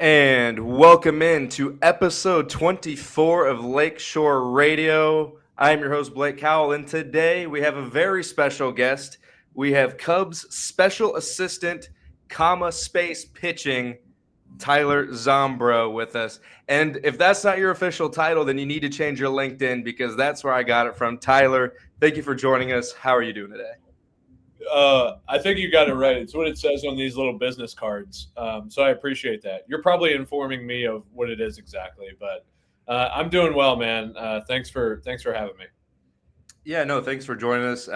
And welcome in to episode 24 of Lakeshore Radio. I'm your host, Blake Cowell, and today we have a very special guest. We have Cubs special assistant, space pitching, Tyler Zombro with us. And if that's not your official title, then you need to change your LinkedIn because that's where I got it from. Tyler, thank you for joining us. How are you doing today? I think you got it right. It's what it says on these little business cards. So I appreciate that. You're probably informing me of what it is exactly, but I'm doing well, man. Thanks for having me. Yeah, no, thanks for joining us.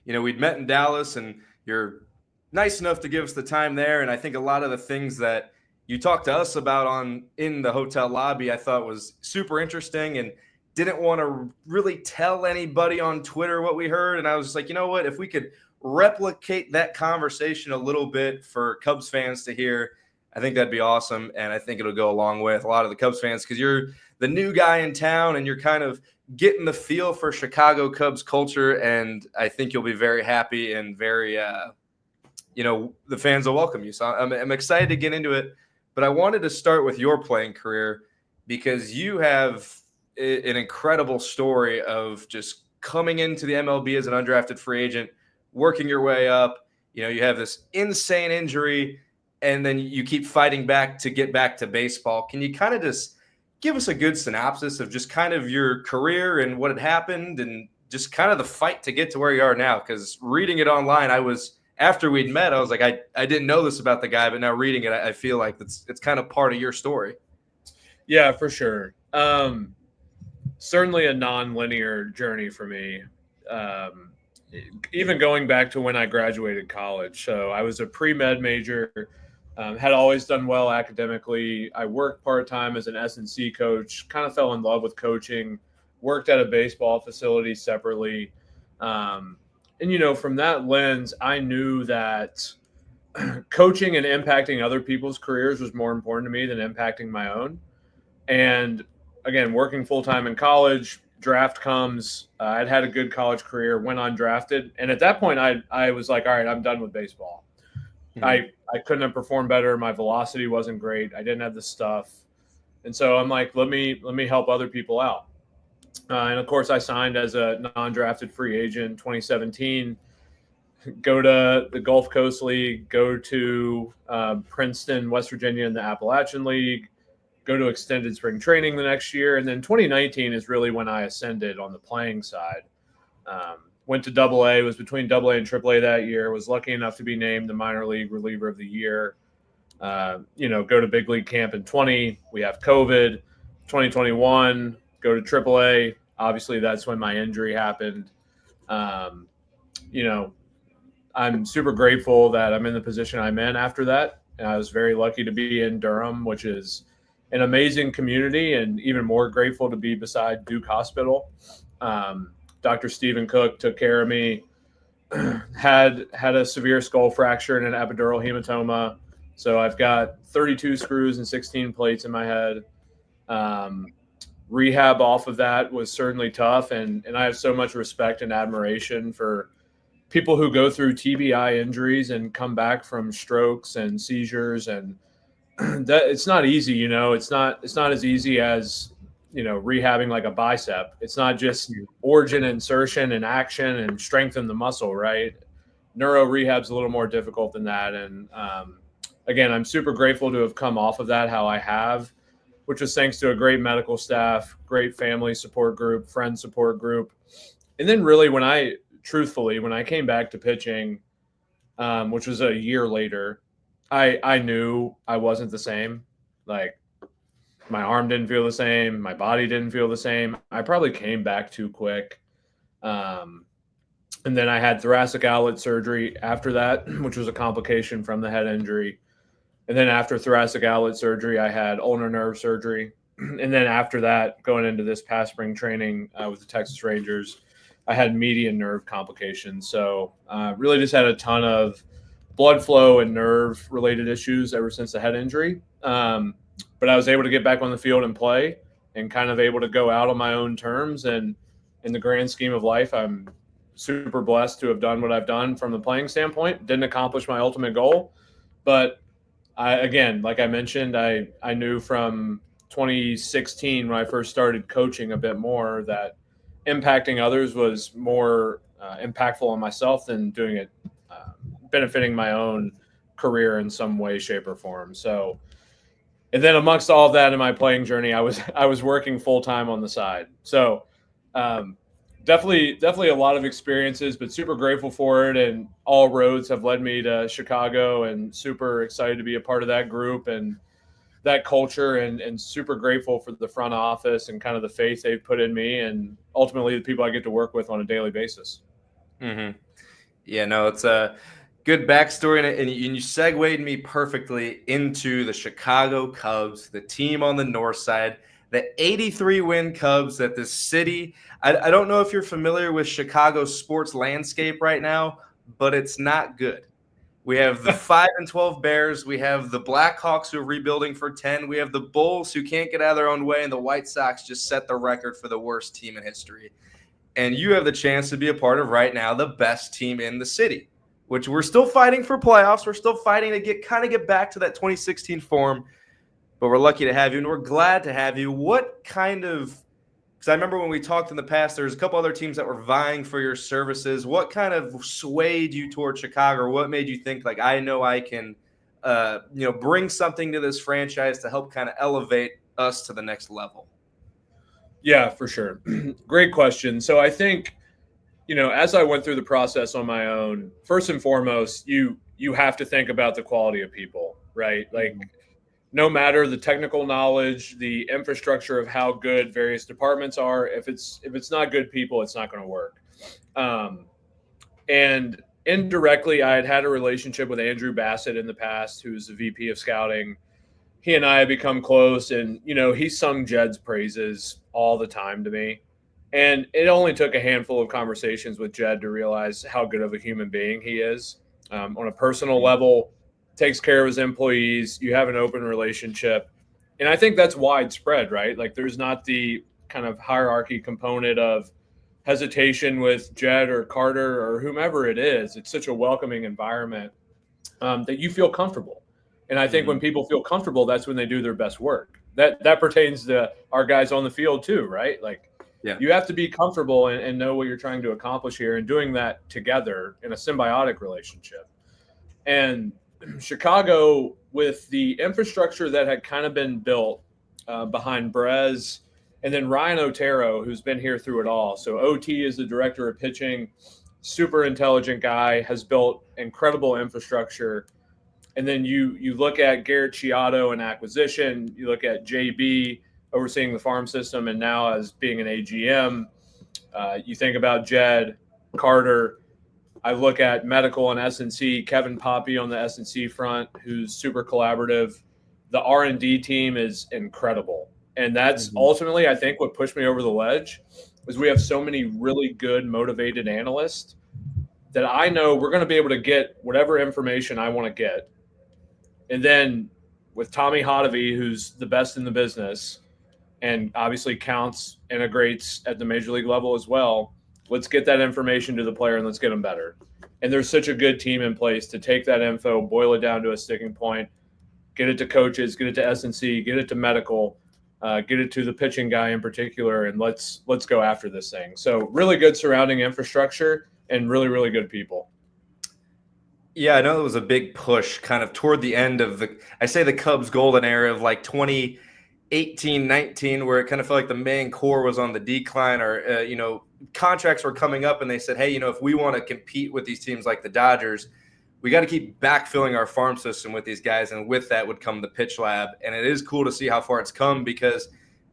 We'd met in Dallas, and you're nice enough to give us the time there. And I think a lot of the things that you talked to us about in the hotel lobby, I thought was super interesting, and didn't want to really tell anybody on Twitter what we heard. And I was just like, you know what, if we could replicate that conversation a little bit for Cubs fans to hear, I think that'd be awesome. And I think it'll go a long way with a lot of the Cubs fans because you're the new guy in town and you're kind of getting the feel for Chicago Cubs culture. And I think you'll be very happy and very, the fans will welcome you. So I'm excited to get into it. But I wanted to start with your playing career because you have an incredible story of just coming into the MLB as an undrafted free agent, working your way up. You have this insane injury, and then you keep fighting back to get back to baseball. Can you kind of just give us a good synopsis of just kind of your career and what had happened and just kind of the fight to get to where you are now? Because reading it online, after we'd met, I was like, I didn't know this about the guy, but now reading it, I feel like it's kind of part of your story. Yeah, for sure. Certainly a non-linear journey for me. Even going back to when I graduated college. So I was a pre-med major, had always done well academically. I worked part-time as an S&C coach, kind of fell in love with coaching, worked at a baseball facility separately. And, from that lens, I knew that coaching and impacting other people's careers was more important to me than impacting my own. And again, working full-time in college, draft comes. I'd had a good college career, went undrafted. And at that point, I was like, all right, I'm done with baseball. Mm-hmm. I couldn't have performed better. My velocity wasn't great. I didn't have the stuff. And so I'm like, let me help other people out. And of course, I signed as a non-drafted free agent 2017, go to the Gulf Coast League, go to Princeton, West Virginia in the Appalachian League, go to extended spring training the next year. And then 2019 is really when I ascended on the playing side. Went to AA, was between AA and AAA that year, was lucky enough to be named the minor league reliever of the year. Go to big league camp in 20. We have COVID. 2021, go to AAA. Obviously, that's when my injury happened. I'm super grateful that I'm in the position I'm in after that. And I was very lucky to be in Durham, which is an amazing community, and even more grateful to be beside Duke Hospital. Dr. Stephen Cook took care of me, had a severe skull fracture and an epidural hematoma. So I've got 32 screws and 16 plates in my head. Rehab off of that was certainly tough. And I have so much respect and admiration for people who go through TBI injuries and come back from strokes and seizures, and that it's not easy. It's not as easy as, rehabbing like a bicep. It's not just origin insertion and action and strengthen the muscle, right? Neuro rehab's a little more difficult than that. And again, I'm super grateful to have come off of that how I have, which was thanks to a great medical staff, great family support group, friend support group. And then really when I came back to pitching, which was a year later, I knew I wasn't the same. Like, my arm didn't feel the same. My body didn't feel the same. I probably came back too quick. And then I had thoracic outlet surgery after that, which was a complication from the head injury. And then after thoracic outlet surgery, I had ulnar nerve surgery. And then after that, going into this past spring training with the Texas Rangers, I had median nerve complications. So really just had a ton of blood flow and nerve related issues ever since the head injury. But I was able to get back on the field and play and kind of able to go out on my own terms. And in the grand scheme of life, I'm super blessed to have done what I've done from the playing standpoint. Didn't accomplish my ultimate goal, but Again, like I mentioned, I knew from 2016 when I first started coaching a bit more that impacting others was more impactful on myself than doing it benefiting my own career in some way, shape, or form. So, and then amongst all of that in my playing journey, I was working full time on the side. So, um, definitely a lot of experiences, but super grateful for it. And all roads have led me to Chicago, and super excited to be a part of that group and that culture, and super grateful for the front office and kind of the faith they've put in me, and ultimately the people I get to work with on a daily basis. Mm-hmm. Yeah, no, it's a good backstory, and you segued me perfectly into the Chicago Cubs, the team on the north side, the 83-win Cubs that this city. I don't know if you're familiar with Chicago's sports landscape right now, but it's not good. We have the 5-12 Bears. We have the Blackhawks who are rebuilding for 10. We have the Bulls who can't get out of their own way, and the White Sox just set the record for the worst team in history. And you have the chance to be a part of right now the best team in the city, which we're still fighting for playoffs. We're still fighting to get back to that 2016 form, but we're lucky to have you, and we're glad to have you. What kind of, because I remember when we talked in the past, there's a couple other teams that were vying for your services. What kind of swayed you toward Chicago? What made you think, like, I know I can, bring something to this franchise to help kind of elevate us to the next level? Yeah, for sure. Great question. So I think, as I went through the process on my own, first and foremost, you have to think about the quality of people, right? Like, no matter the technical knowledge, the infrastructure of how good various departments are, if it's not good people, it's not going to work. Um, and indirectly, I had a relationship with Andrew Bassett in the past, who's the VP of scouting. He and I have become close, and he sung Jed's praises all the time to me. And it only took a handful of conversations with Jed to realize how good of a human being he is. On a personal level, takes care of his employees. You have an open relationship, and I think that's widespread, right? Like, there's not the kind of hierarchy component of hesitation with Jed or Carter or whomever it is. It's such a welcoming environment that you feel comfortable. And I think when people feel comfortable, that's when they do their best work. That pertains to our guys on the field too, right? Like, Yeah. you have to be comfortable and know what you're trying to accomplish here, and doing that together in a symbiotic relationship. And Chicago, with the infrastructure that had kind of been built behind Brez, and then Ryan Otero, who's been here through it all. So OT is the director of pitching, super intelligent guy, has built incredible infrastructure. And then you look at Garrett Chiato and acquisition. You look at JB overseeing the farm system, and now as being an AGM. You think about Jed, Carter. I look at medical and S&C, Kevin Poppy on the S&C front, who's super collaborative. The R&D team is incredible. And that's ultimately, I think, what pushed me over the ledge, is we have so many really good, motivated analysts that I know we're going to be able to get whatever information I want to get. And then with Tommy Hotovy, who's the best in the business and obviously counts, integrates at the major league level as well, let's get that information to the player and let's get them better. And there's such a good team in place to take that info, boil it down to a sticking point, get it to coaches, get it to S&C, get it to medical, get it to the pitching guy in particular, and let's go after this thing. So really good surrounding infrastructure and really, really good people. Yeah, I know it was a big push kind of toward the end of the Cubs golden era of like 2018, 19, where it kind of felt like the main core was on the decline, or, contracts were coming up, and they said, hey, if we want to compete with these teams like the Dodgers, we got to keep backfilling our farm system with these guys. And with that would come the pitch lab. And it is cool to see how far it's come, because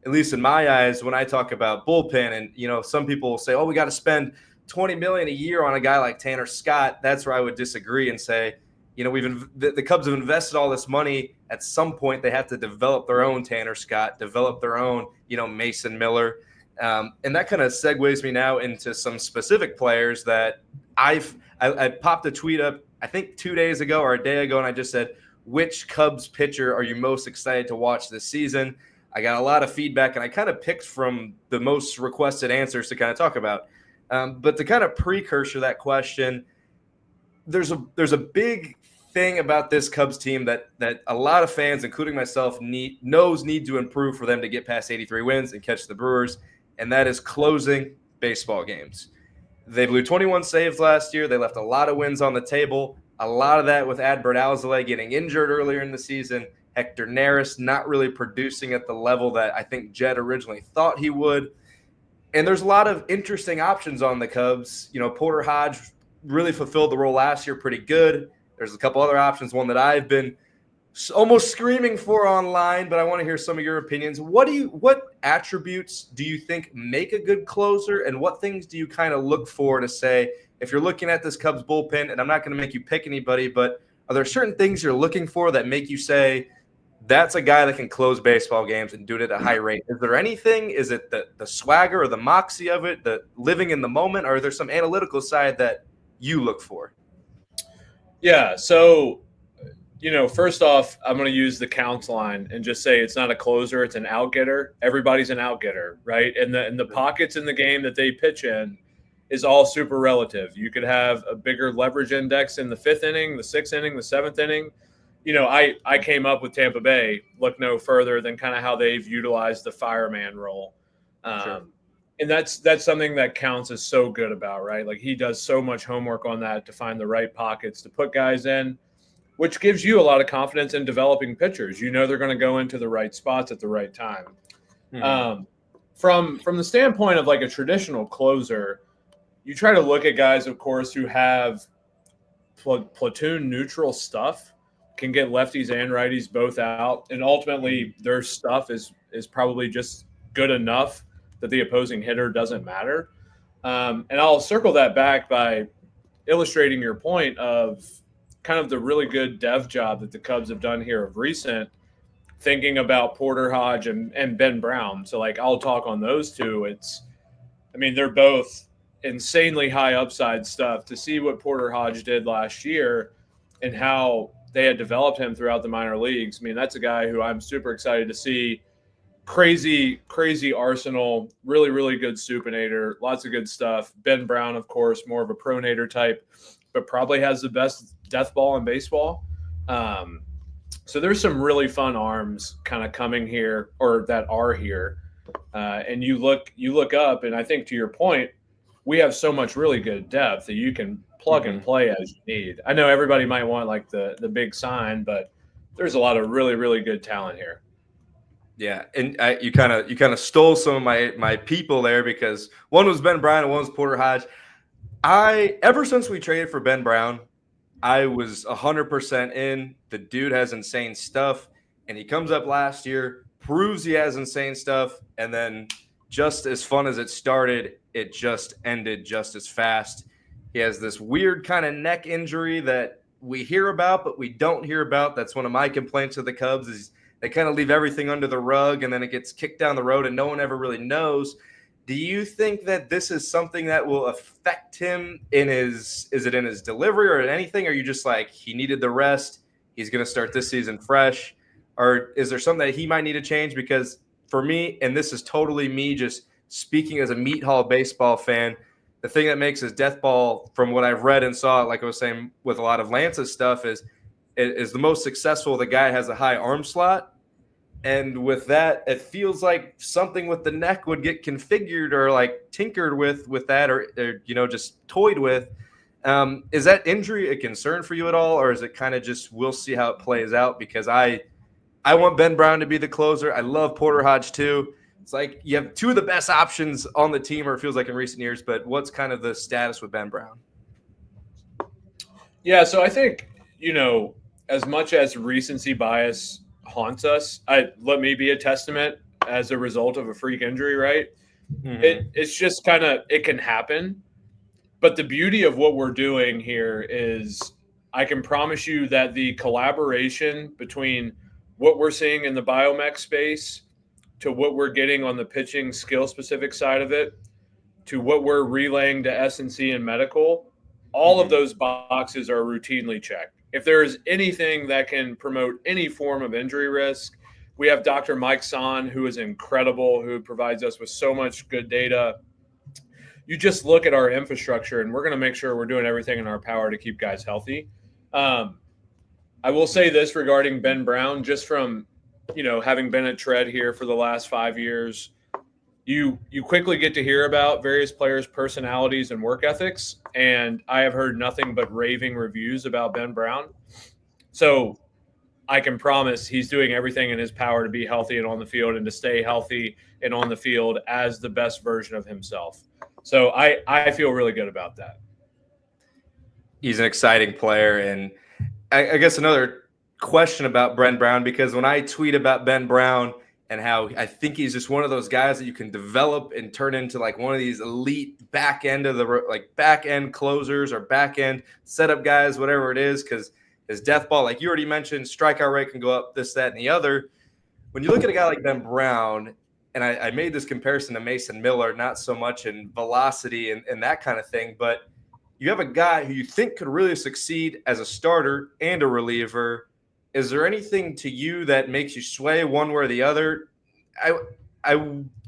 at least in my eyes, when I talk about bullpen, and, some people will say, oh, we got to spend $20 million a year on a guy like Tanner Scott. That's where I would disagree and say, the Cubs have invested all this money. At some point, they have to develop their own Tanner Scott, develop their own, Mason Miller. And that kind of segues me now into some specific players that I popped a tweet up, I think 2 days ago or a day ago, and I just said, which Cubs pitcher are you most excited to watch this season? I got a lot of feedback, and I kind of picked from the most requested answers to kind of talk about. But to kind of precursor that question, there's a big thing about this Cubs team that a lot of fans, including myself, need to improve for them to get past 83 wins and catch the Brewers, and that is closing baseball games. They blew 21 saves last year. They left a lot of wins on the table. A lot of that with Adbert Alzolay getting injured earlier in the season. Hector Neris not really producing at the level that I think Jed originally thought he would. And there's a lot of interesting options on the Cubs. You know, Porter Hodge really fulfilled the role last year pretty good. There's a couple other options, one that I've been almost screaming for online, but I want to hear some of your opinions. What attributes do you think make a good closer, and what things do you kind of look for to say, if you're looking at this Cubs bullpen, and I'm not going to make you pick anybody, but are there certain things you're looking for that make you say, that's a guy that can close baseball games and do it at a high rate? Is there anything? Is it the swagger or the moxie of it, the living in the moment, or is there some analytical side that you look for? Yeah, so, first off, I'm going to use the counts line and just say it's not a closer, it's an out-getter. Everybody's an out-getter, right? And the pockets in the game that they pitch in is all super relative. You could have a bigger leverage index in the 5th inning, the 6th inning, the 7th inning. I came up with Tampa Bay, look no further than kind of how they've utilized the fireman role. Sure. And that's something that Counts is so good about, right? Like, he does so much homework on that to find the right pockets to put guys in, which gives you a lot of confidence in developing pitchers. They're going to go into the right spots at the right time. Mm-hmm. From the standpoint of like a traditional closer, you try to look at guys, of course, who have platoon neutral stuff, can get lefties and righties both out, and ultimately their stuff is probably just good enough that the opposing hitter doesn't matter. And I'll circle that back by illustrating your point of kind of the really good dev job that the Cubs have done here of recent, thinking about Porter Hodge and Ben Brown. So, like, I'll talk on those two. They're both insanely high upside stuff. To see what Porter Hodge did last year and how they had developed him throughout the minor leagues, that's a guy who I'm super excited to see. Crazy arsenal, really, really good supinator, lots of good stuff. Ben Brown, of course, more of a pronator type, but probably has the best death ball in baseball. So there's some really fun arms kind of coming here, or that are here. And you look up, and I think, to your point, we have so much really good depth that you can plug and play as you need. I know everybody might want like the big sign, but there's a lot of really, really good talent here. Yeah, and you kind of stole some of my people there, because one was Ben Brown and one was Porter Hodge. Ever since we traded for Ben Brown, I was 100% in. The dude has insane stuff, and he comes up last year, proves he has insane stuff, and then just as fun as it started, it just ended just as fast. He has this weird kind of neck injury that we hear about, but we don't hear about. That's one of my complaints of the Cubs, is they kind of leave everything under the rug, and then it gets kicked down the road and no one ever really knows. Do you think that this is something that will affect him is it in his delivery or in anything? Or are you just like, he needed the rest, he's going to start this season fresh? Or is there something that he might need to change? Because for me, and this is totally me just speaking as a meat hall baseball fan, the thing that makes his death ball, from what I've read and saw, like I was saying with a lot of Lance's stuff, is the most successful. The guy has a high arm slot. And with that, it feels like something with the neck would get configured or like tinkered with that, or just toyed with. Is that injury a concern for you at all? Or is it kind of just, we'll see how it plays out? Because I want Ben Brown to be the closer. I love Porter Hodge too. It's like you have two of the best options on the team, or it feels like in recent years, but what's kind of the status with Ben Brown? Yeah, so I think, as much as recency bias haunts us, let me be a testament as a result of a freak injury, right? Mm-hmm. It's just kind of, it can happen. But the beauty of what we're doing here is I can promise you that the collaboration between what we're seeing in the biomech space to what we're getting on the pitching skill specific side of it to what we're relaying to S&C and medical, all of those boxes are routinely checked. If there is anything that can promote any form of injury risk, we have Dr. Mike Son, who is incredible, who provides us with so much good data. You just look at our infrastructure, and we're going to make sure we're doing everything in our power to keep guys healthy. I will say this regarding Ben Brown, just from, having been at Tread here for the last 5 years, you quickly get to hear about various players' personalities and work ethics, and I have heard nothing but raving reviews about Ben Brown. So I can promise he's doing everything in his power to be healthy and on the field and to stay healthy and on the field as the best version of himself. So I feel really good about that. He's an exciting player. And I guess another question about Ben Brown, because when I tweet about Ben Brown and how I think he's just one of those guys that you can develop and turn into like one of these elite back end closers or back end setup guys, whatever it is, because his death ball, like you already mentioned, strikeout rate can go up, this, that, and the other. When you look at a guy like Ben Brown, and I made this comparison to Mason Miller, not so much in velocity and that kind of thing, but you have a guy who you think could really succeed as a starter and a reliever. Is there anything to you that makes you sway one way or the other? I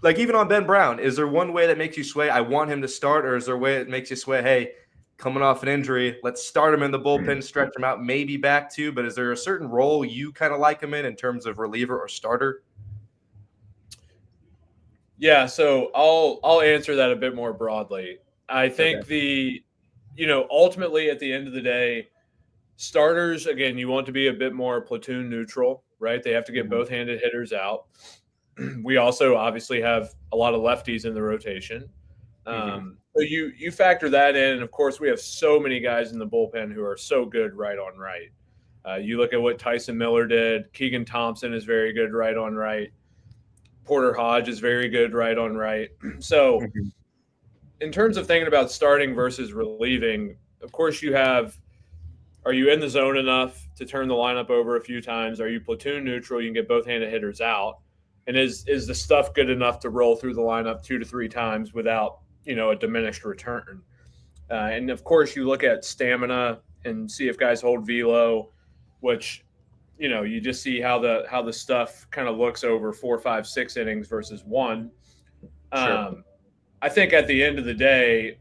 like, even on Ben Brown, is there one way that makes you sway, I want him to start, or is there a way that makes you sway, hey, coming off an injury, let's start him in the bullpen, stretch him out, maybe back to, but is there a certain role you kind of like him in terms of reliever or starter? Yeah, so I'll answer that a bit more broadly. I think ultimately at the end of the day, starters, again, you want to be a bit more platoon neutral, right? They have to get both-handed hitters out. We also obviously have a lot of lefties in the rotation. So you factor that in. And of course, we have so many guys in the bullpen who are so good right on right. You look at what Tyson Miller did. Keegan Thompson is very good right on right. Porter Hodge is very good right on right. So in terms of thinking about starting versus relieving, of course are you in the zone enough to turn the lineup over a few times? Are you platoon neutral? You can get both-handed hitters out. And is the stuff good enough to roll through the lineup 2 to 3 times without, a diminished return? And of course, you look at stamina and see if guys hold velo, which, you just see how the stuff kind of looks over 4, 5, 6 innings versus 1. Sure. I think at the end of the day,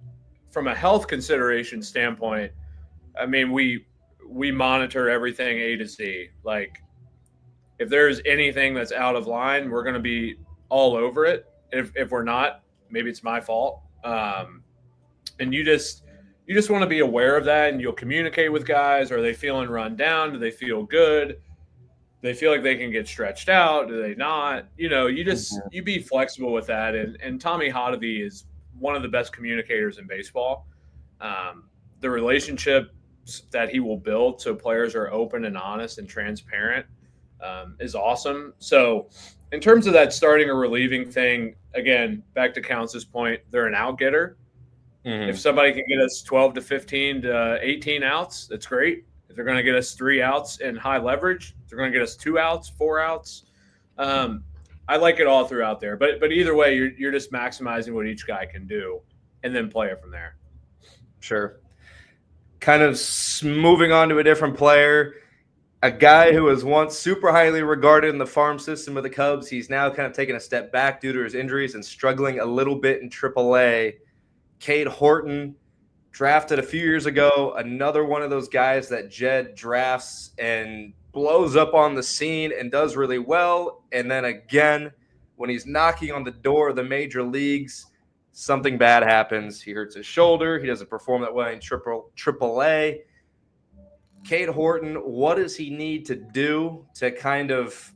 from a health consideration standpoint, I mean, we monitor everything A to Z. Like, if there's anything that's out of line, we're going to be all over it. If we're not, maybe it's my fault. And you just want to be aware of that, and you'll communicate with guys. Are they feeling run down? Do they feel good? Do they feel like they can get stretched out? Do they not? You be flexible with that. And Tommy Hotovy is one of the best communicators in baseball. The relationship that he will build so players are open and honest and transparent is awesome. So in terms of that starting or relieving thing, again, back to Counts' point, they're an out getter. If somebody can get us 12 to 15 to 18 outs, that's great. If they're going to get us 3 outs in high leverage, if they're going to get us 2 outs, 4 outs, I like it all throughout there. But either way, you're just maximizing what each guy can do and then play it from there. Sure. Kind of moving on to a different player, a guy who was once super highly regarded in the farm system of the Cubs. He's now kind of taken a step back due to his injuries and struggling a little bit in AAA. Cade Horton, drafted a few years ago, another one of those guys that Jed drafts and blows up on the scene and does really well. And then again, when he's knocking on the door of the major leagues, something bad happens. He hurts his shoulder. He doesn't perform that well in AAA. Cade Horton, what does he need to do to kind of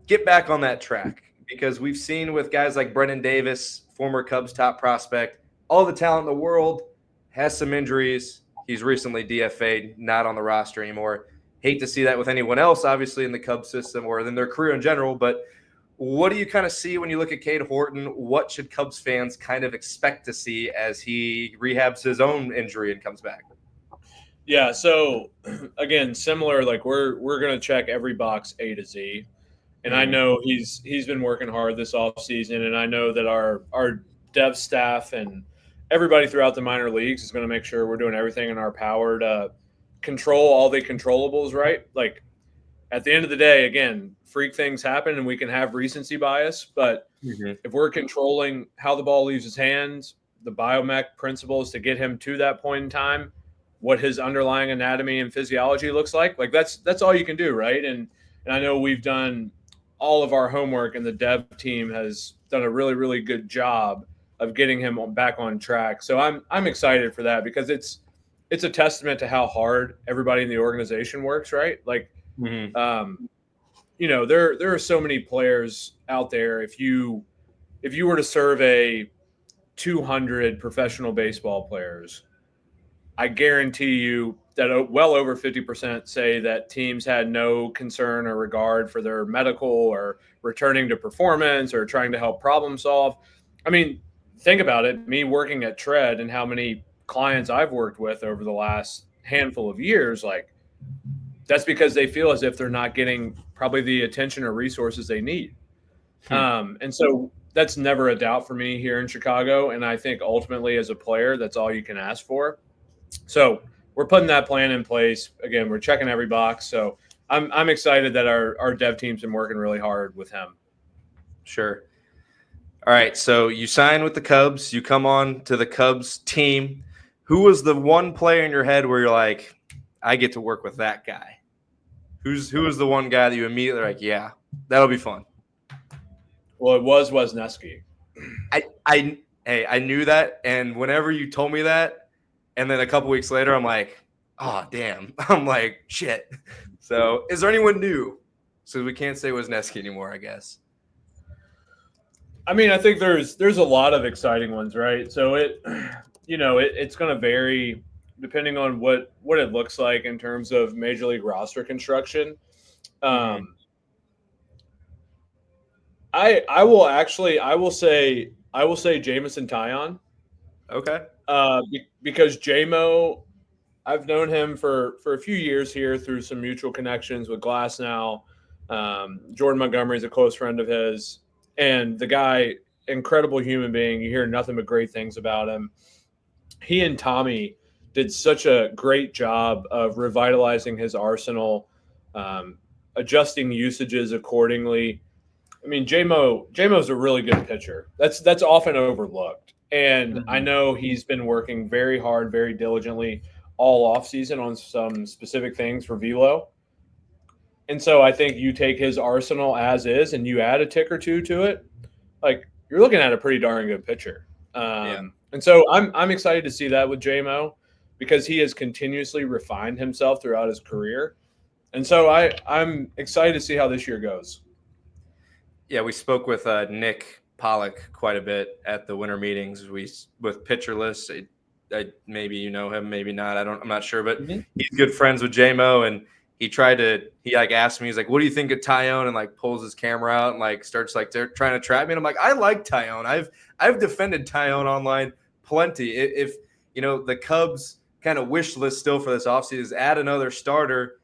get back on that track? Because we've seen with guys like Brennan Davis, former Cubs top prospect, all the talent in the world, has some injuries. He's recently DFA'd, not on the roster anymore. Hate to see that with anyone else, obviously, in the Cubs system or in their career in general. But what do you kind of see when you look at Cade Horton? What should Cubs fans kind of expect to see as he rehabs his own injury and comes back? Yeah, so again, similar, like we're going to check every box A to Z. And I know he's been working hard this offseason, and I know that our dev staff and everybody throughout the minor leagues is going to make sure we're doing everything in our power to control all the controllables, right? Like, at the end of the day, again, freak things happen and we can have recency bias, but if we're controlling how the ball leaves his hands, the biomech principles to get him to that point in time, what his underlying anatomy and physiology looks like. Like that's all you can do, right? And I know we've done all of our homework, and the dev team has done a really, really good job of getting him back on track. So I'm excited for that, because it's a testament to how hard everybody in the organization works, right? Like, there are so many players out there. If you were to survey 200 professional baseball players, I guarantee you that well over 50% say that teams had no concern or regard for their medical or returning to performance or trying to help problem solve. I mean, think about it. Me working at Tread and how many clients I've worked with over the last handful of years, like, that's because they feel as if they're not getting probably the attention or resources they need. And so that's never a doubt for me here in Chicago. And I think ultimately as a player, that's all you can ask for. So we're putting that plan in place. Again, we're checking every box. So I'm excited that our dev team's been working really hard with him. Sure. All right. So you sign with the Cubs. You come on to the Cubs team. Who was the one player in your head where you're like, I get to work with that guy? Who was the one guy that you immediately like, yeah, that'll be fun? Well, it was Wesneski. I knew that, and whenever you told me that, and then a couple weeks later, I'm like, oh damn, I'm like shit. So, is there anyone new? So we can't say Wesneski anymore, I guess. I mean, I think there's a lot of exciting ones, right? So it's going to vary depending on what it looks like in terms of major league roster construction. I will say Jameson Taillon. Okay. Because JMO, I've known him for a few years here through some mutual connections with Glasnow. Jordan Montgomery is a close friend of his, and the guy, incredible human being. You hear nothing but great things about him. He and Tommy did such a great job of revitalizing his arsenal, adjusting usages accordingly. I mean, JMO's a really good pitcher. That's often overlooked. And I know he's been working very hard, very diligently all offseason on some specific things for velo. And so I think you take his arsenal as is and you add a tick or two to it, like, you're looking at a pretty darn good pitcher. And so I'm excited to see that with JMO, because he has continuously refined himself throughout his career. And so I'm excited to see how this year goes. Yeah, we spoke with Nick Pollock quite a bit at the winter meetings. With pitcher lists. Maybe you know him, maybe not. I'm not sure, but he's good friends with JMO, and he asked me, he's like, what do you think of Taillon? And like pulls his camera out and like starts like trying to trap me. And I'm like, I like Taillon. I've defended Taillon online plenty. If the Cubs kind of wish list still for this offseason is add another starter.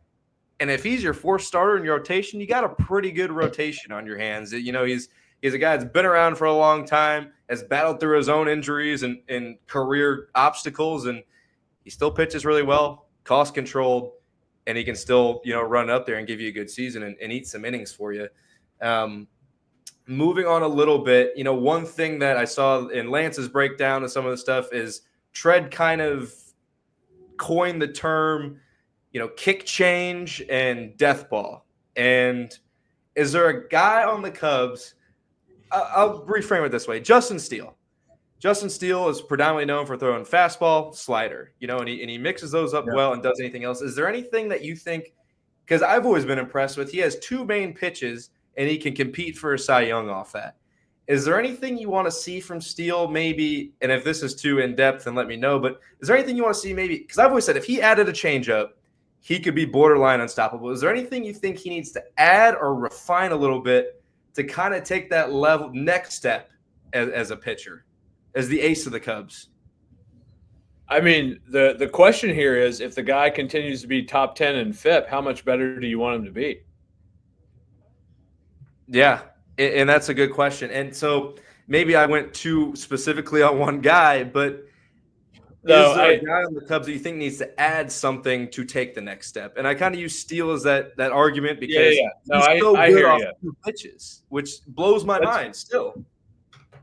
And if he's your fourth starter in your rotation, you got a pretty good rotation on your hands. He's a guy that's been around for a long time, has battled through his own injuries and career obstacles, and he still pitches really well, cost controlled, and he can still, run up there and give you a good season and eat some innings for you. Moving on a little bit, one thing that I saw in Lance's breakdown of some of the stuff is Tread kind of coined the term, kick change and death ball. And is there a guy on the Cubs? I'll reframe it this way. Justin Steele. Justin Steele is predominantly known for throwing fastball, slider, and he mixes those up well and does anything else. Is there anything that you think, because I've always been impressed with, he has two main pitches and he can compete for a Cy Young off that. Is there anything you want to see from Steele maybe, and if this is too in-depth, then let me know, but is there anything you want to see maybe, because I've always said if he added a changeup, he could be borderline unstoppable. Is there anything you think he needs to add or refine a little bit to kind of take that level next step as a pitcher, as the ace of the Cubs? I mean, the question here is, if the guy continues to be top 10 in FIP, how much better do you want him to be? Yeah, and that's a good question. And so maybe I went too specifically on one guy, but is there a guy on the Cubs that you think needs to add something to take the next step? And I kind of use Steele as that argument because he's so good off two pitches, which blows my mind still.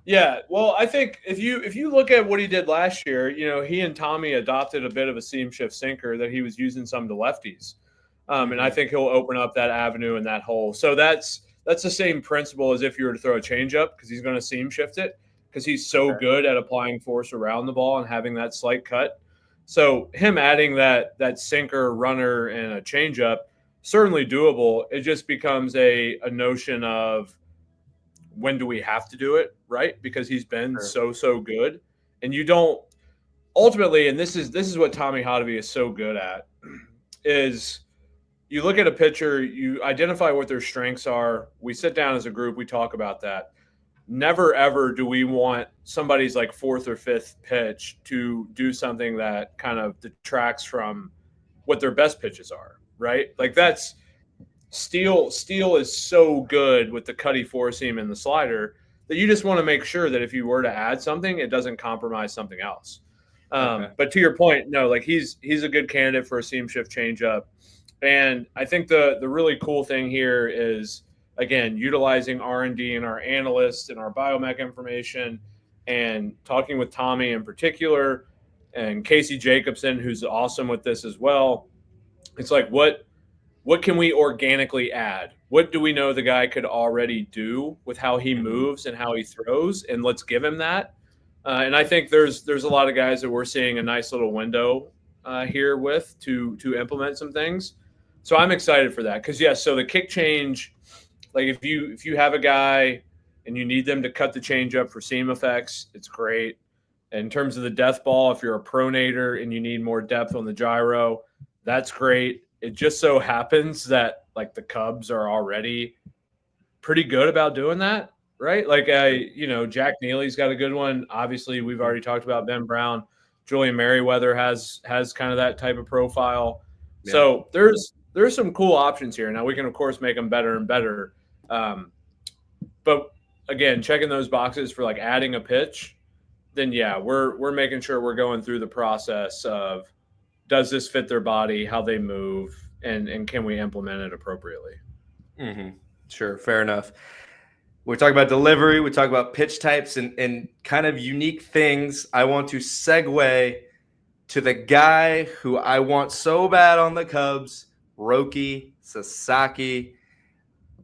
Yeah, well, I think if you look at what he did last year, he and Tommy adopted a bit of a seam shift sinker that he was using some to lefties, and I think he'll open up that avenue and that hole. So that's the same principle as if you were to throw a changeup, because he's going to seam shift it because he's so good at applying force around the ball and having that slight cut. So him adding that sinker, runner, and a changeup, certainly doable. It just becomes a notion of, when do we have to do it, right? Because he's been so good, and you don't ultimately. And this is what Tommy Hotovy is so good at, is you look at a pitcher, you identify what their strengths are. We sit down as a group, we talk about that. Never ever do we want somebody's like fourth or fifth pitch to do something that kind of detracts from what their best pitches are, right? Like that's Steele is so good with the cutty four seam and the slider that you just want to make sure that if you were to add something, it doesn't compromise something else. But to your point, no, like he's a good candidate for a seam shift changeup. And I think the really cool thing here is, again, utilizing R&D and our analysts and our biomech information, and talking with Tommy in particular, and Casey Jacobson, who's awesome with this as well. It's like, what can we organically add? What do we know the guy could already do with how he moves and how he throws? And let's give him that. And I think there's a lot of guys that we're seeing a nice little window here with to implement some things. So I'm excited for that, because yes, so the kick change, like if you have a guy and you need them to cut the change up for seam effects, it's great. In terms of the death ball, if you're a pronator and you need more depth on the gyro, that's great. It just so happens that like the Cubs are already pretty good about doing that, right? Like Jack Neely's got a good one. Obviously, we've already talked about Ben Brown. Julian Merriweather has kind of that type of profile. Yeah. So there's some cool options here. Now we can of course make them better and better. But again, checking those boxes for like adding a pitch, then yeah, we're making sure we're going through the process of, does this fit their body, how they move, and can we implement it appropriately? Sure, fair enough. We talk about delivery, we talk about pitch types and kind of unique things. I want to segue to the guy who I want so bad on the Cubs, Roki Sasaki.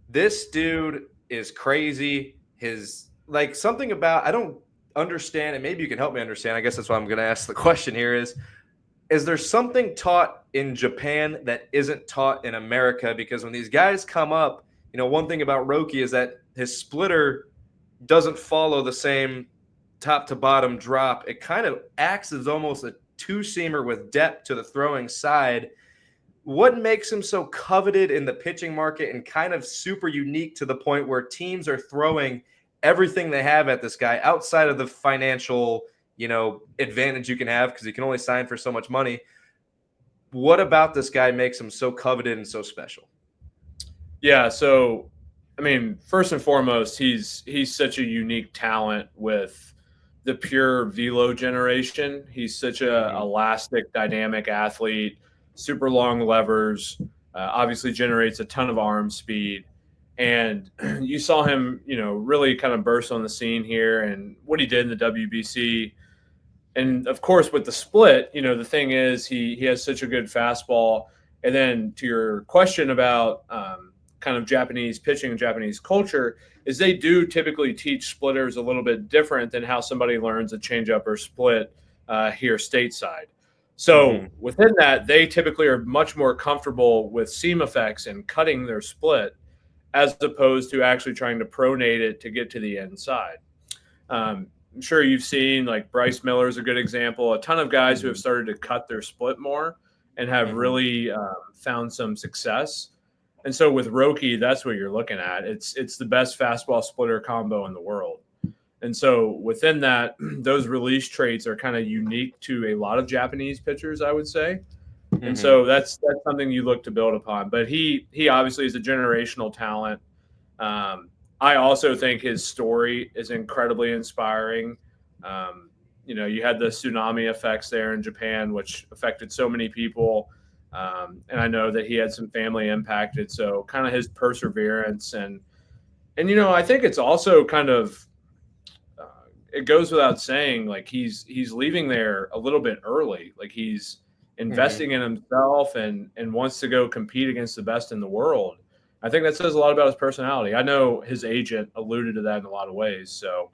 This dude is crazy. His like something about, I don't understand, and maybe you can help me understand. I guess that's why I'm going to ask the question here is there something taught in Japan that isn't taught in America? Because when these guys come up, one thing about Roki is that his splitter doesn't follow the same top to bottom drop. It kind of acts as almost a two-seamer with depth to the throwing side. What makes him so coveted in the pitching market and kind of super unique to the point where teams are throwing everything they have at this guy outside of the financial advantage you can have because you can only sign for so much money? What about this guy makes him so coveted and so special? Yeah, so I mean, first and foremost, he's such a unique talent with the pure velo generation. He's such a elastic, dynamic athlete, super long levers, obviously generates a ton of arm speed. And you saw him, really kind of burst on the scene here and what he did in the WBC. And of course, with the split, the thing is he has such a good fastball. And then to your question about kind of Japanese pitching and Japanese culture, is they do typically teach splitters a little bit different than how somebody learns a changeup or split here stateside. So within that, they typically are much more comfortable with seam effects and cutting their split as opposed to actually trying to pronate it to get to the inside. I'm sure you've seen like Bryce Miller is a good example. A ton of guys who have started to cut their split more and have really found some success. And so with Roki, that's what you're looking at. It's the best fastball splitter combo in the world. And so within that, those release traits are kind of unique to a lot of Japanese pitchers, I would say. And so that's something you look to build upon. But he obviously is a generational talent. I also think his story is incredibly inspiring. You had the tsunami effects there in Japan, which affected so many people. And I know that he had some family impacted. So kind of his perseverance and I think it's also kind of it goes without saying, like he's leaving there a little bit early. Like he's investing in himself and wants to go compete against the best in the world. I think that says a lot about his personality. I know his agent alluded to that in a lot of ways. So,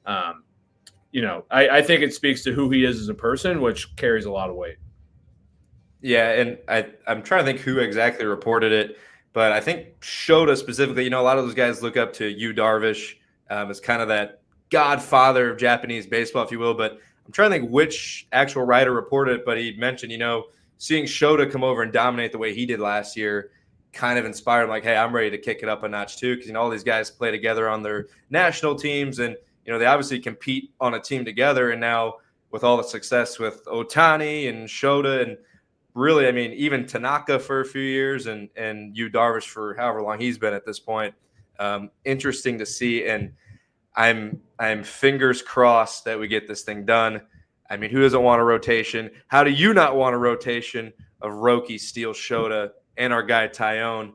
I think it speaks to who he is as a person, which carries a lot of weight. Yeah, and I'm trying to think who exactly reported it, but I think Shota specifically, a lot of those guys look up to Yu Darvish as kind of that godfather of Japanese baseball, if you will. But I'm trying to think which actual writer reported it, but he mentioned, seeing Shota come over and dominate the way he did last year kind of inspired him, like, hey, I'm ready to kick it up a notch too, because, all these guys play together on their national teams, and, they obviously compete on a team together. And now with all the success with Ohtani and Shota and really, I mean, even Tanaka for a few years and Yu Darvish for however long he's been at this point. Interesting to see, and I'm fingers crossed that we get this thing done. I mean, who doesn't want a rotation? How do you not want a rotation of Roki, Steele, Shota, and our guy Tyone?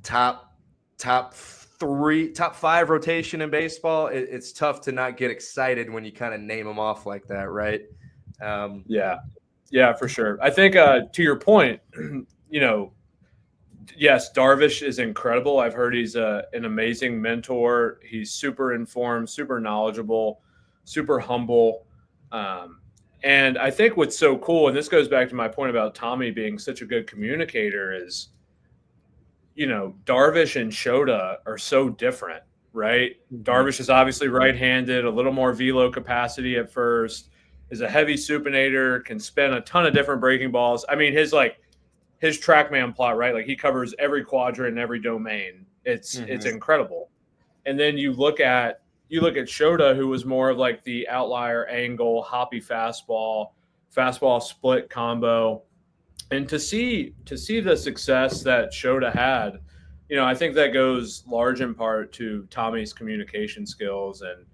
Top 5 rotation in baseball. It's tough to not get excited when you kind of name them off like that, right? Yeah, for sure. I think to your point, yes, Darvish is incredible. I've heard he's an amazing mentor. He's super informed, super knowledgeable, super humble. And I think what's so cool, and this goes back to my point about Tommy being such a good communicator, is, Darvish and Shota are so different, right? Darvish is obviously right-handed, a little more velo capacity at first, is a heavy supinator, can spin a ton of different breaking balls. I mean, his TrackMan plot, right? Like he covers every quadrant and every domain. It's incredible. And then you look at Shota, who was more of like the outlier angle, hoppy fastball split combo. And to see the success that Shota had, I think that goes large in part to Tommy's communication skills. And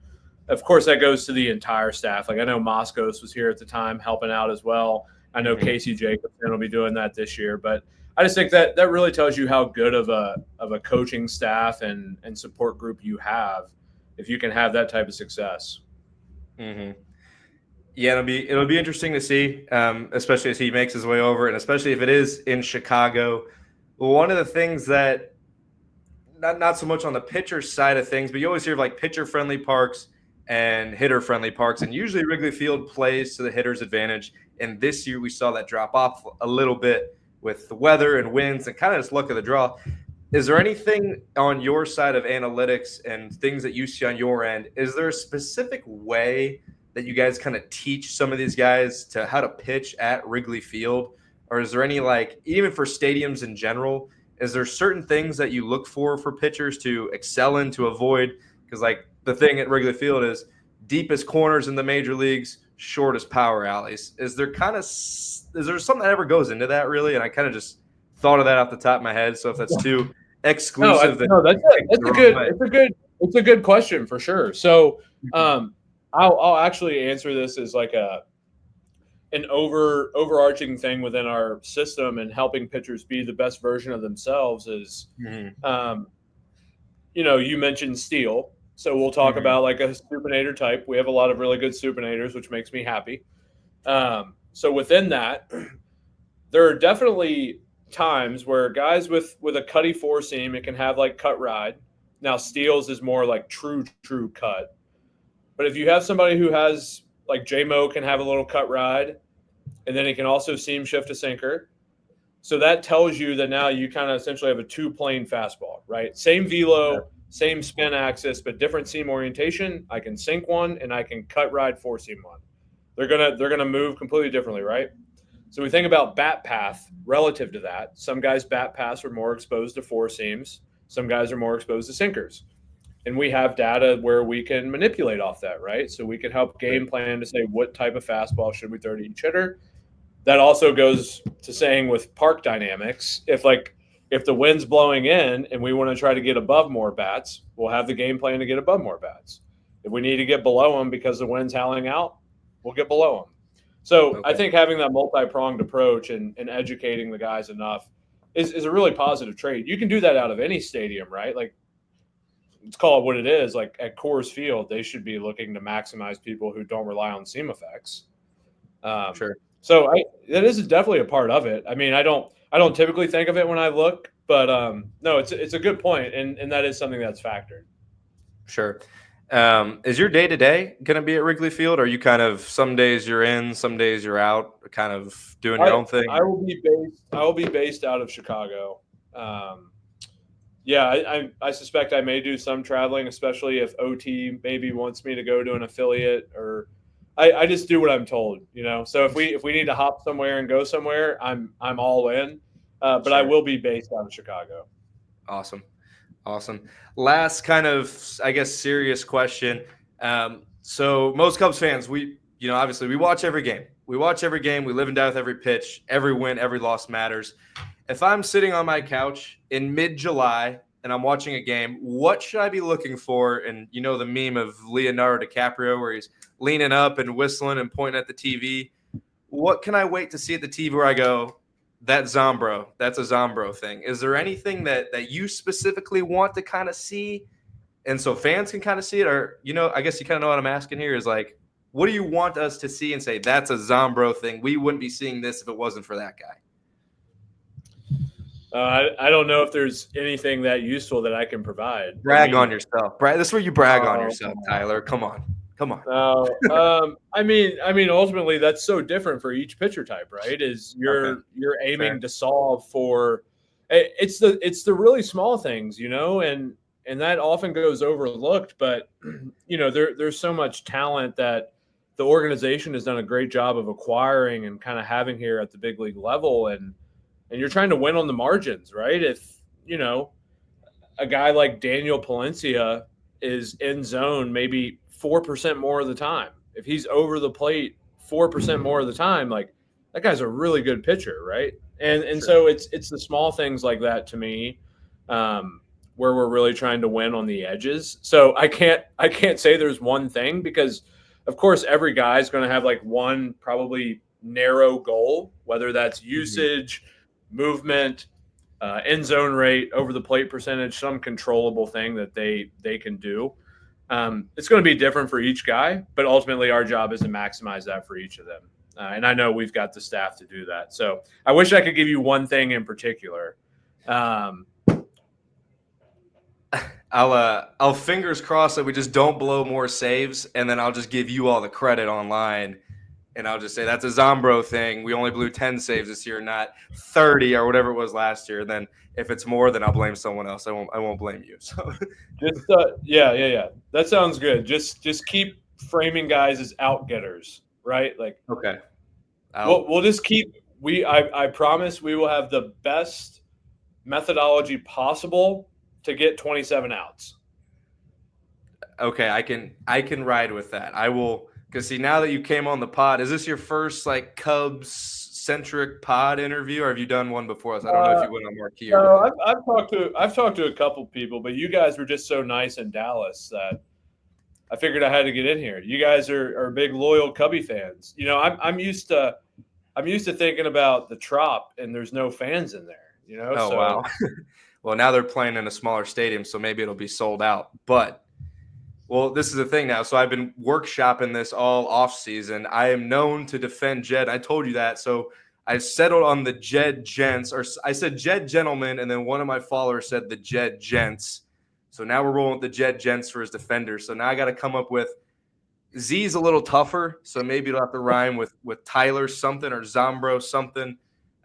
of course that goes to the entire staff. Like I know Moscos was here at the time helping out as well. I know Casey Jacobson will be doing that this year, but I just think that really tells you how good of a coaching staff and support group you have if you can have that type of success. Yeah, it'll be interesting to see, especially as he makes his way over, and especially if it is in Chicago. One of the things that not so much on the pitcher side of things, but you always hear of like pitcher-friendly parks and hitter-friendly parks, and usually Wrigley Field plays to the hitter's advantage. And this year we saw that drop off a little bit with the weather and winds and kind of just luck of the draw. Is there anything on your side of analytics and things that you see on your end? Is there a specific way that you guys kind of teach some of these guys to how to pitch at Wrigley Field? Or is there any, like, even for stadiums in general, is there certain things that you look for pitchers to excel in, to avoid? Because, like, the thing at Wrigley Field is deepest corners in the major leagues, shortest power alleys. Is there something that ever goes into that, really? And I kind of just thought of that off the top of my head. So if that's too exclusive, it's a good question for sure. So I'll actually answer this as like an overarching thing within our system and helping pitchers be the best version of themselves is, you mentioned Steele. So we'll talk about like a supinator type. We have a lot of really good supinators, which makes me happy. So within that, there are definitely times where guys with a cutty four seam, it can have like cut ride. Now Steele's is more like true cut. But if you have somebody who has like J-Mo can have a little cut ride, and then he can also seam shift to sinker. So that tells you that now you kind of essentially have a 2-plane fastball, right? Same velo, same spin axis, but different seam orientation. I can sink one and I can cut ride four seam one. They're gonna move completely differently, right? So we think about bat path relative to that. Some guys' bat paths are more exposed to four seams. Some guys are more exposed to sinkers. And we have data where we can manipulate off that, right? So we can help game plan to say what type of fastball should we throw to each hitter. That also goes to saying with park dynamics, if the wind's blowing in and we want to try to get above more bats, we'll have the game plan to get above more bats. If we need to get below them because the wind's howling out, we'll get below them. So I think having that multi-pronged approach and educating the guys enough is a really positive trait. You can do that out of any stadium, right? Like let's call it what it is. Like at Coors Field, they should be looking to maximize people who don't rely on seam effects. Sure. So that is definitely a part of it. I mean, I don't typically think of it when I look, but no, it's a good point, and that is something that's factored. Sure. Is your day to day going to be at Wrigley Field? Or are you kind of some days you're in, some days you're out, kind of doing your own thing? I will be based out of Chicago. Yeah, I suspect I may do some traveling, especially if OT maybe wants me to go to an affiliate, or I just do what I'm told, you know. So if we need to hop somewhere and go somewhere, I'm all in. But I Sure. will be based out of Chicago. Awesome. Awesome. Last kind of, I guess, serious question. So most Cubs fans, obviously we watch every game. We watch every game. We live and die with every pitch. Every win, every loss matters. If I'm sitting on my couch in mid-July and I'm watching a game, what should I be looking for? And you know the meme of Leonardo DiCaprio where he's leaning up and whistling and pointing at the TV. What can I wait to see at the TV where I go, that's Zombro. That's a Zombro thing. Is there anything that you specifically want to kind of see, and so fans can kind of see it? Or, I guess you kind of know what I'm asking here is like, what do you want us to see and say, that's a Zombro thing? We wouldn't be seeing this if it wasn't for that guy. I don't know if there's anything that useful that I can provide. Brag on yourself. This is where you brag on yourself, Tyler. Come on. I mean, ultimately, that's so different for each pitcher type, right? Is you're aiming to solve for it's the really small things, and that often goes overlooked. But there's so much talent that the organization has done a great job of acquiring and kind of having here at the big league level, and you're trying to win on the margins, right? If a guy like Daniel Palencia is in zone maybe 4% more of the time, if he's over the plate 4% more of the time, like that guy's a really good pitcher, right? And so it's the small things like that to me, where we're really trying to win on the edges. So I can't say there's one thing, because of course every guy is going to have like one probably narrow goal, whether that's usage, movement, end zone rate, over the plate percentage, some controllable thing that they can do. It's going to be different for each guy, but ultimately our job is to maximize that for each of them. And I know we've got the staff to do that. So I wish I could give you one thing in particular. I'll fingers crossed that we just don't blow more saves, and then I'll just give you all the credit online. And I'll just say that's a Zombro thing. We only blew 10 saves this year, not 30 or whatever it was last year. Then if it's more, then I'll blame someone else. I won't blame you. So just yeah. That sounds good. Just keep framing guys as out-getters, right? Like, okay. We'll just keep I promise we will have the best methodology possible to get 27 outs. Okay, I can ride with that. I will. Because see, now that you came on the pod, is this your first like Cubs centric pod interview, or have you done one before us? I don't know if you went on Marquee. No, I've talked to a couple people, but you guys were just so nice in Dallas that I figured I had to get in here. You guys are big loyal Cubby fans. I'm used to thinking about the Trop and there's no fans in there. Oh so. Wow. Well, now they're playing in a smaller stadium, so maybe it'll be sold out. But well, this is the thing now. So I've been workshopping this all off season. I am known to defend Jed. I told you that. So I settled on the Jed Gents, or I said Jed Gentlemen, and then one of my followers said the Jed Gents. So now we're rolling with the Jed Gents for his defenders. So now I got to come up with Z's a little tougher. So maybe it'll have to rhyme with Tyler something or Zombro something.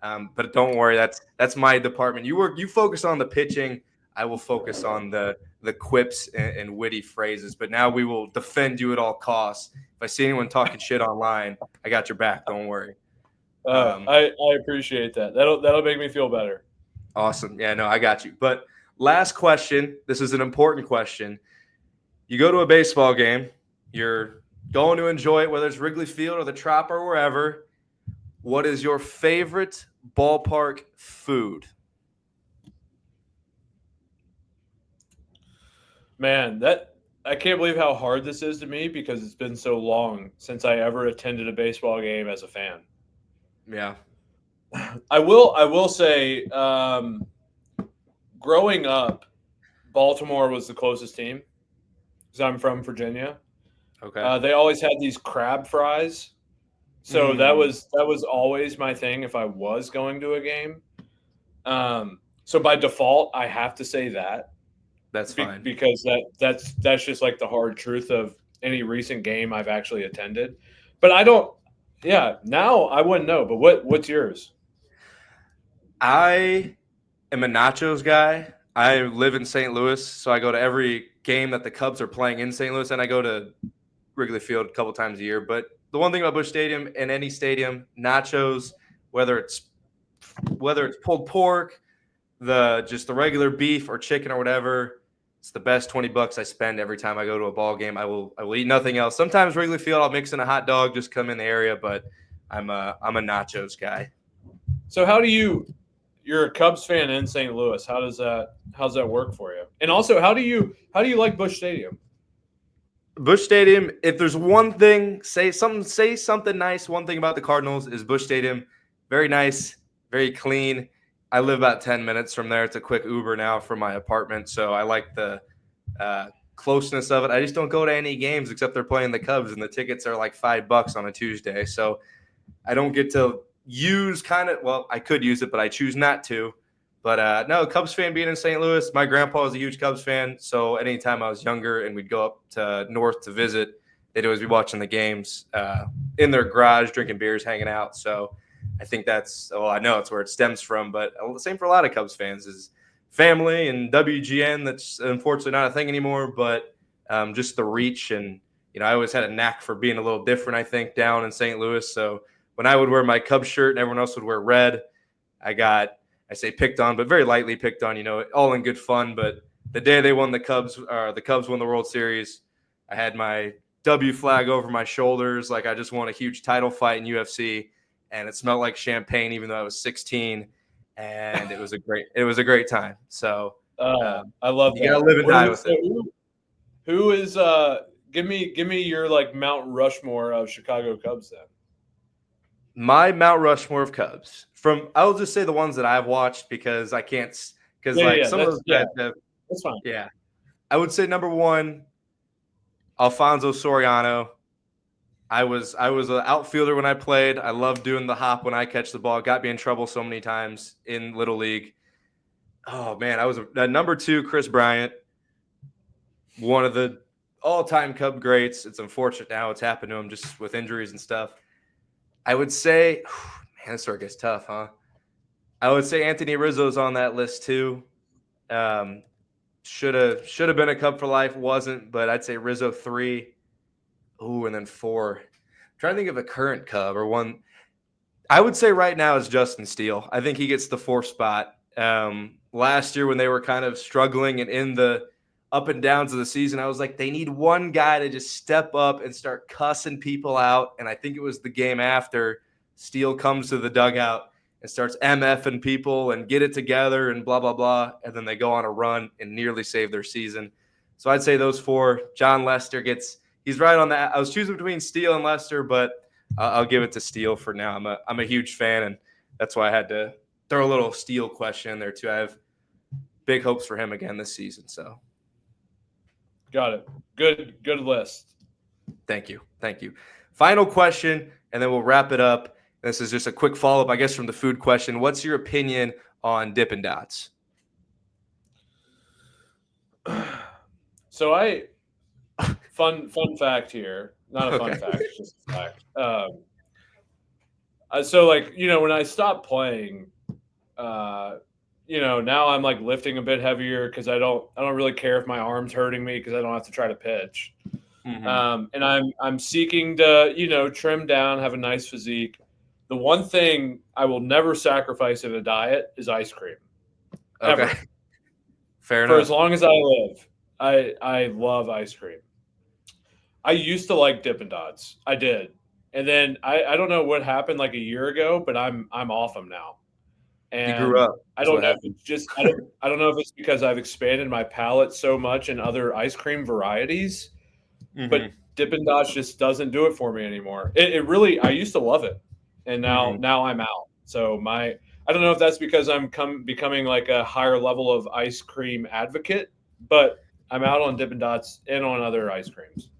But don't worry, that's my department. You focus on the pitching. I will focus on the quips and witty phrases. But now we will defend you at all costs. If I see anyone talking shit online, I got your back. Don't worry. I appreciate that. That'll make me feel better. Awesome. Yeah, no, I got you. But last question. This is an important question. You go to a baseball game. You're going to enjoy it, whether it's Wrigley Field or the Trop or wherever. What is your favorite ballpark food? Man, I can't believe how hard this is to me, because it's been so long since I ever attended a baseball game as a fan. Yeah. I will say, growing up, Baltimore was the closest team because I'm from Virginia. Okay. They always had these crab fries, so that was always my thing if I was going to a game. So by default, I have to say that That's fine. because that's just like the hard truth of any recent game I've actually attended. But I don't. Yeah, now I wouldn't know. But what's yours? I am a nachos guy. I live in St. Louis, so I go to every game that the Cubs are playing in St. Louis, and I go to Wrigley Field a couple times a year. But the one thing about Busch Stadium and any stadium, nachos, whether it's pulled pork, the regular beef or chicken or whatever, it's the best $20 I spend every time I go to a ball game. I will eat nothing else. Sometimes Wrigley Field, I'll mix in a hot dog, just come in the area, but I'm a nachos guy. So how do you're a Cubs fan in St. Louis? How's that work for you? And also, how do you like Busch Stadium? Busch Stadium, if there's one thing, say something nice. One thing about the Cardinals is Busch Stadium, very nice, very clean. I live about 10 minutes from there. It's a quick Uber now from my apartment, so I like the closeness of it. I just don't go to any games except they're playing the Cubs, and the tickets are like $5 on a Tuesday. So I don't get to use I could use it, but I choose not to. But no, Cubs fan being in St. Louis, my grandpa was a huge Cubs fan. So anytime I was younger and we'd go up to north to visit, they'd always be watching the games in their garage, drinking beers, hanging out. So I think I know it's where it stems from. But the same for a lot of Cubs fans is family and WGN. That's unfortunately not a thing anymore, but just the reach. And, I always had a knack for being a little different, I think, down in St. Louis. So when I would wear my Cubs shirt and everyone else would wear red, I say picked on, but very lightly picked on, all in good fun. But the day they won the Cubs won the World Series, I had my W flag over my shoulders like I just won a huge title fight in UFC, and it smelled like champagne even though I was 16, and it was a great time. So I love that. You gotta live and die with it. Who is give me your like Mount Rushmore of Chicago Cubs then? My Mount Rushmore of Cubs. I'll just say the ones that I've watched because I can't some of those that's fine. Yeah. I would say number 1, Alfonso Soriano. I was an outfielder when I played. I loved doing the hop when I catch the ball. Got me in trouble so many times in Little League. Oh man, I was number 2, Chris Bryant. One of the all-time Cub greats. It's unfortunate now it's happened to him just with injuries and stuff. I would say, man, this sort gets tough, huh? I would say Anthony Rizzo's on that list too. Should have been a Cub for life, wasn't, but I'd say Rizzo 3. Ooh, and then 4. I'm trying to think of a current Cub or one. I would say right now is Justin Steele. I think he gets the 4th spot. Last year when they were kind of struggling and in the up and downs of the season, I was like, they need one guy to just step up and start cussing people out. And I think it was the game after Steele comes to the dugout and starts MFing people and get it together and blah, blah, blah. And then they go on a run and nearly save their season. So I'd say those 4. John Lester he's right on that. I was choosing between Steele and Lester, but I'll give it to Steele for now. I'm a huge fan, and that's why I had to throw a little Steele question in there too. I have big hopes for him again this season. So. Got it. Good list. Thank you. Final question, and then we'll wrap it up. This is just a quick follow-up, I guess, from the food question. What's your opinion on Dippin' Dots? So fun fact here. Not a fun fact, it's just a fact. So when I stopped playing, now I'm like lifting a bit heavier because I don't really care if my arm's hurting me because I don't have to try to pitch. Mm-hmm. And I'm seeking to, trim down, have a nice physique. The one thing I will never sacrifice in a diet is ice cream. Okay. Ever. Fair enough. For as long as I live, I love ice cream. I used to like Dippin' Dots. I did. And then I don't know what happened like a year ago, but I'm off them now. And you grew up. I don't know if it's just I don't know if it's because I've expanded my palate so much in other ice cream varieties, but Dippin' Dots just doesn't do it for me anymore. It really, I used to love it, and now I'm out. So I don't know if that's because I'm becoming like a higher level of ice cream advocate, but I'm out on Dippin' Dots and on other ice creams.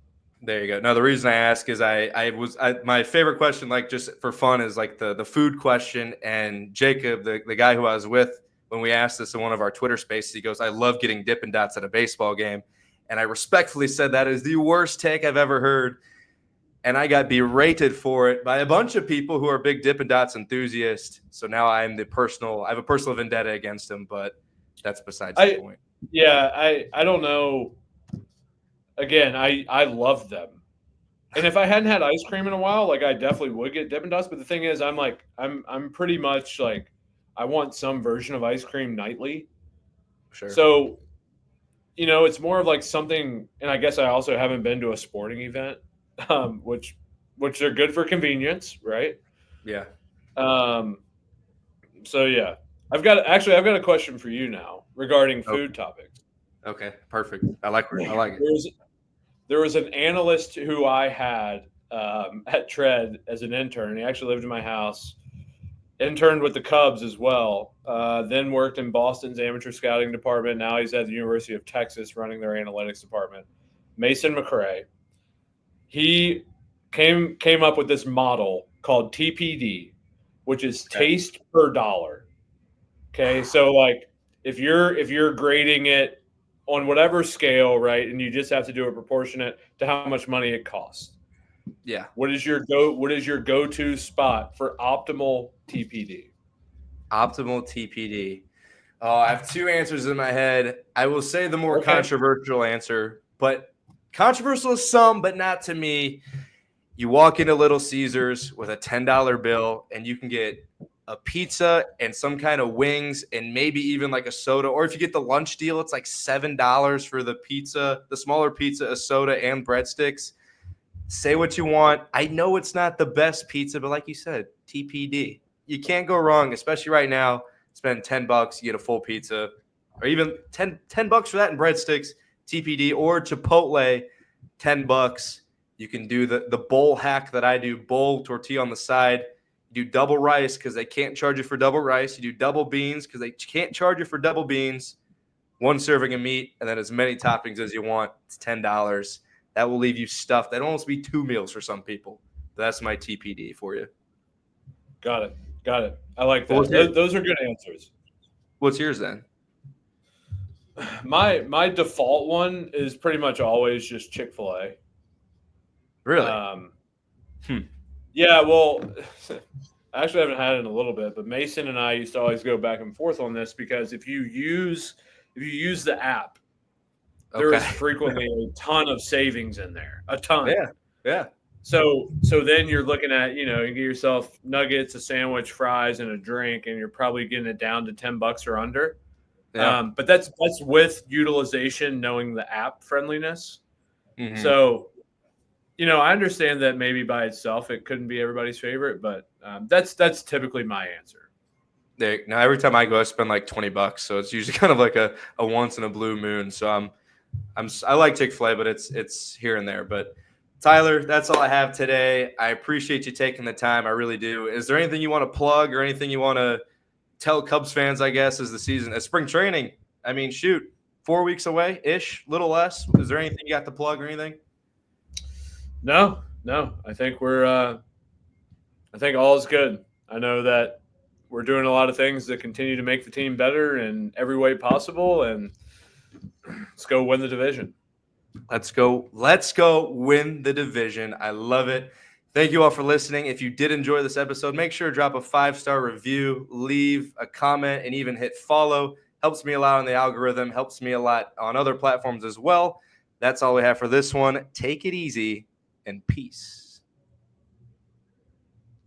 There you go. Now the reason I ask is my favorite question, like just for fun, is like the food question. And Jacob, the guy who I was with when we asked this in one of our Twitter spaces, he goes, "I love getting Dippin' Dots at a baseball game," and I respectfully said that is the worst take I've ever heard, and I got berated for it by a bunch of people who are big Dippin' Dots enthusiasts. So now I have a personal vendetta against him, but that's besides the point. Yeah, I don't know. Again, I love them. And if I hadn't had ice cream in a while, like I definitely would get Dippin' Dots. But the thing is, I'm pretty much like I want some version of ice cream nightly. Sure. So, it's more of like something. And I guess I also haven't been to a sporting event, which are good for convenience, right? Yeah. So yeah, I've got a question for you now regarding food topics. Okay, perfect. I like it. There was an analyst who I had at Tread as an intern. He actually lived in my house, interned with the Cubs as well, then worked in Boston's amateur scouting department. Now he's at the University of Texas running their analytics department. Mason McCrae. He came up with this model called TPD, which is taste per dollar. Okay, so like if you're grading it on whatever scale, right, and you just have to do it proportionate to how much money it costs. Yeah. What is your go-to spot for optimal TPD? Optimal TPD. Oh, I have two answers in my head. I will say the more controversial answer, but controversial to some, but not to me. You walk into Little Caesars with a $10 bill and you can get a pizza and some kind of wings and maybe even like a soda. Or if you get the lunch deal, it's like $7 for the pizza, the smaller pizza, a soda, and breadsticks. Say what you want. I know it's not the best pizza, but like you said, TPD. You can't go wrong, especially right now. Spend $10, you get a full pizza, or even $10 for that in breadsticks, TPD, or Chipotle, $10. You can do the bowl hack that I do, bowl tortilla on the side. You do double rice because they can't charge you for double rice. You do double beans because they can't charge you for double beans. One serving of meat, and then as many toppings as you want. It's $10. That will leave you stuffed. That'll almost be 2 meals for some people. That's my TPD for you. Got it. I like that. Those are good answers. What's yours then? My default one is pretty much always just Chick-fil-A. Really? Yeah, well, I actually haven't had it in a little bit, but Mason and I used to always go back and forth on this because if you use the app, there is frequently a ton of savings in there. A ton. Yeah. So then you're looking at, you get yourself nuggets, a sandwich, fries, and a drink, and you're probably getting it down to $10 or under. Yeah. But that's with utilization, knowing the app friendliness. Mm-hmm. So, I understand that maybe by itself it couldn't be everybody's favorite, but that's typically my answer. Now every time I go, I spend like $20, so it's usually kind of like a once in a blue moon. So I like Chick-fil-A, but it's here and there. But Tyler, that's all I have today. I appreciate you taking the time. I really do. Is there anything you want to plug or anything you want to tell Cubs fans, I guess, as the season, as spring training? I mean, shoot, 4 weeks away ish, little less. Is there anything you got to plug or anything? No. I think I think all is good. I know that we're doing a lot of things that continue to make the team better in every way possible, and let's go win the division. Let's go win the division. I love it. Thank you all for listening. If you did enjoy this episode, make sure to drop a 5-star review, leave a comment, and even hit follow. Helps me a lot on the algorithm, helps me a lot on other platforms as well. That's all we have for this one. Take it easy and peace.